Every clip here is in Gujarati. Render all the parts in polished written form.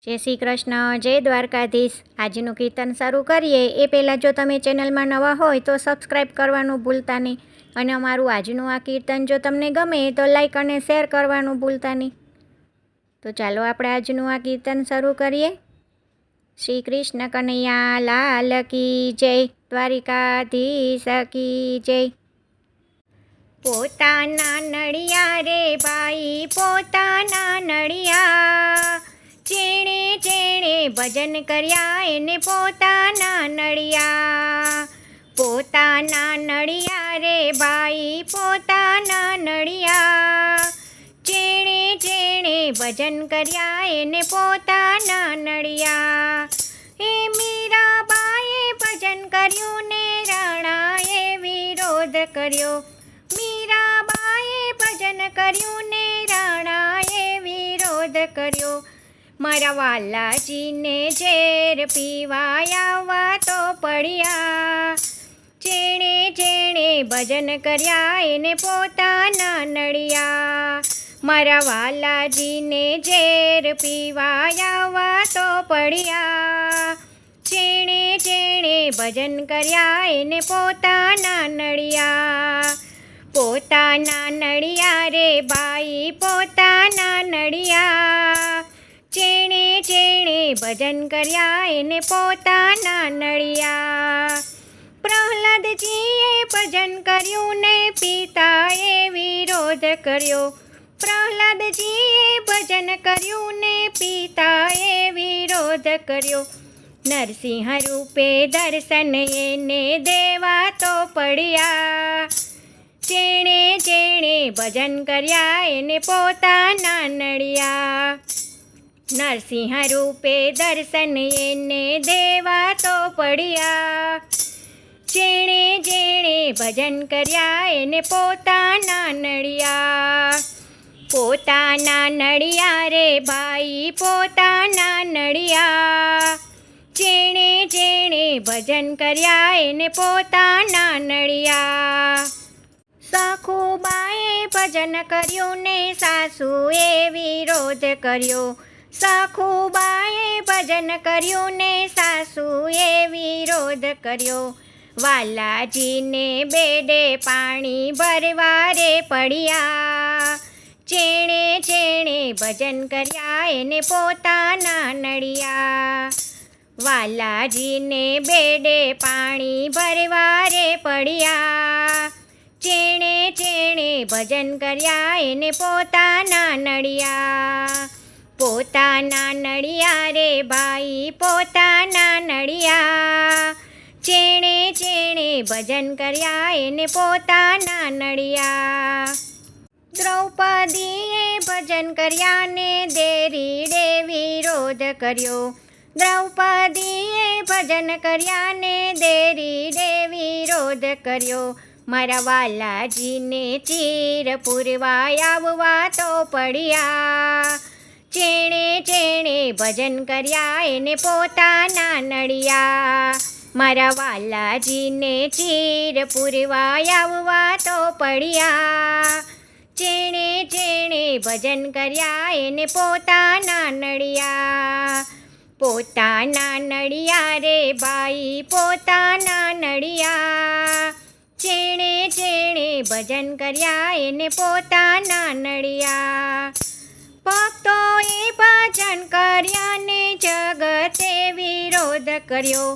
જય શ્રી કૃષ્ણ, જય દ્વારકાધીશ। આજનું કીર્તન શરૂ કરીએ એ પહેલાં જો તમે ચેનલમાં નવા હોય તો સબસ્ક્રાઈબ કરવાનું ભૂલતા નહીં, અને અમારું આજનું આ કીર્તન જો તમને ગમે તો લાઈક અને શેર કરવાનું ભૂલતા નહીં। તો ચાલો આપણે આજનું આ કીર્તન શરૂ કરીએ। શ્રી કૃષ્ણ કનૈયા લાલ કી જય, દ્વારિકાધીશ કી જય। પોતાના નડિયા રે ભાઈ પોતાના નડિયા, જેણે જેણે ભજન કર્યા એને પોતાના નડિયા। પોતાના નડિયા રે ભાઈ પોતાના નડિયા, જેણે જેણે ભજન કર્યા એને પોતાના નડિયા। એ મીરાબાએ ભજન કર્યું ને રાણાએ વિરોધ કર્યો, મીરાબાએ ભજન કર્યું ને રાણાએ વિરોધ કર્યો। મારા વાલાજીને ઝેર પીવા આવવા તો પડ્યા, જેણે જેણે ભજન કર્યા એને પોતાના નડિયા। મારા વાલાજીને ઝેર પીવા આવવા તો પડ્યા, જેણે જેણે ભજન કર્યા એને પોતાના નડિયા। પોતાના નડિયા રે ભાઈ પોતાના નડિયા, જેણે જેણે ભજન કર્યા એને પોતાના નડિયા। પ્રહલાદજીએ ભજન કર્યું ને પિતાએ વિરોધ કર્યો, પ્રહલાદજીએ ભજન કર્યું ને પિતાએ વિરોધ કર્યો। નરસિંહ રૂપે દર્શન એને દેવા તો પડ્યા, જેણે જેણે ભજન કર્યા એને પોતાના નડિયા। નરસિંહ રૂપે દર્શન એને દેવા તો પડ્યા, જેણે જેણે ભજન કર્યા એને પોતાના નડિયા। પોતાના નડિયા રે ભાઈ પોતાના નડિયા, જેણે જેણે ભજન કર્યા એને પોતાના નડિયા। સખુબાએ ભજન કર્યું ને સાસુએ વિરોધ કર્યો, સખુબાએ ભજન કર્યું ને સાસુએ વિરોધ કર્યો। વાલાજીને બેડે પાણી ભરવા રે પડ્યા, જેણે જેણે ભજન કર્યા એને પોતાના નડિયા। વાલાજીને બેડે પાણી ભરવા રે પડ્યા, જેણે જેણે ભજન કર્યા એને પોતાના નડિયા। પોતાના નડિયા રે ભાઈ પોતાના નડિયા, જેણે જેણે ભજન કર્યા એને પોતાના નડિયા। દ્રૌપદીએ ભજન કર્યા ને દેરીડે વિરોધ કર્યો, દ્રૌપદીએ ભજન કર્યા ને દેરીડે વિરોધ કર્યો। મારા વાલાજીને ચીર પૂરવા આવવા તો પડ્યા, જેણે જેણે ભજન કર્યા એને પોતાના નડિયા। મારા વાલાજીને ચીર પૂરવા આવવા તો પડ્યા, જેણે જેણે ભજન કર્યા એને પોતાના નડિયા। પોતાના નડિયા રે ભાઈ પોતાના નડિયા, જેણે જેણે ભજન કર્યા એને પોતાના નડિયા। ભક્તોએ ભજન કર્યા ને જગતે વિરોધ કર્યો,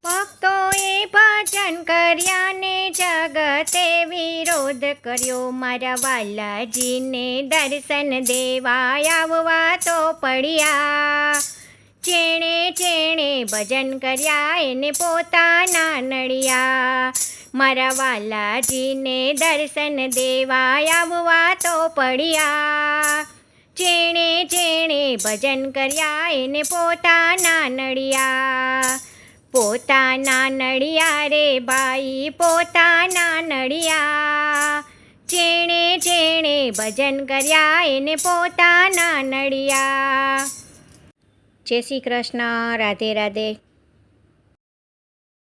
ભક્તોએ ભજન કર્યા ને જગતે વિરોધ કર્યો। મારા વાલાજીને દર્શન દેવા આવવા તો પડ્યા, જેણે જેણે ભજન કર્યા એને પોતાના નડિયા। મારા વાલાજીને દર્શન દેવા આવવા તો પડ્યા, જેણે જેણે ભજન કર્યા એને પોતાના નડિયા। પોતાના નડિયા રે ભાઈ પોતાના નડિયા, જેણે જેણે ભજન કર્યા એને પોતાના નડિયા। જય શ્રી કૃષ્ણ, રાધે રાધે।